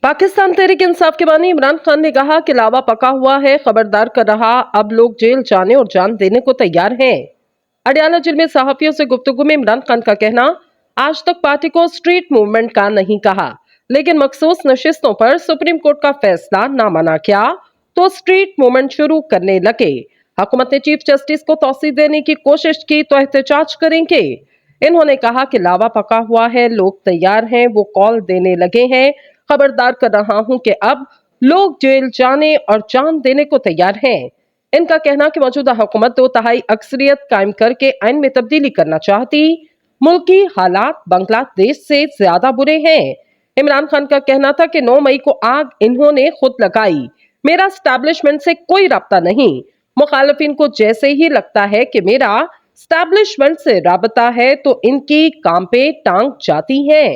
पाकिस्तान तहरीक इंसाफ के बानी इमरान खान ने कहा कि लावा पका हुआ है, खबरदार कर रहा, अब लोग जेल जाने और जान देने को तैयार हैं। अडयाला जेल में सहाफियों से गुफ्तगू में इमरान खान का कहना, आज तक पार्टी को स्ट्रीट मूवमेंट का नहीं कहा, लेकिन मखसूस नशिस्तों पर सुप्रीम कोर्ट का फैसला ना मना किया तो स्ट्रीट मूवमेंट शुरू करने लगे। हुकूमत ने चीफ जस्टिस को तौसीह देने की कोशिश की तो एहतजाज करेंगे। इन्होंने कहा कि लावा पका हुआ है, लोग तैयार हैं, वो कॉल देने लगे हैं, खबरदार कर रहा हूं कि अब लोग जेल जाने और जान देने को तैयार हैं। इनका कहना कि मौजूदा हुकूमत 2/3 अक्सरियत कायम करके आइन में तब्दीली करना चाहती। मुल्की हालात बांग्लादेश से ज्यादा बुरे हैं। इमरान खान का कहना था कि 9 मई को आग इन्होंने खुद लगाई, मेरा एस्टैब्लिशमेंट से कोई राब्ता नहीं। मुखालिफिन को जैसे ही लगता है कि मेरा एस्टैब्लिशमेंट से राबता है तो इनकी काम पे टांग जाती है।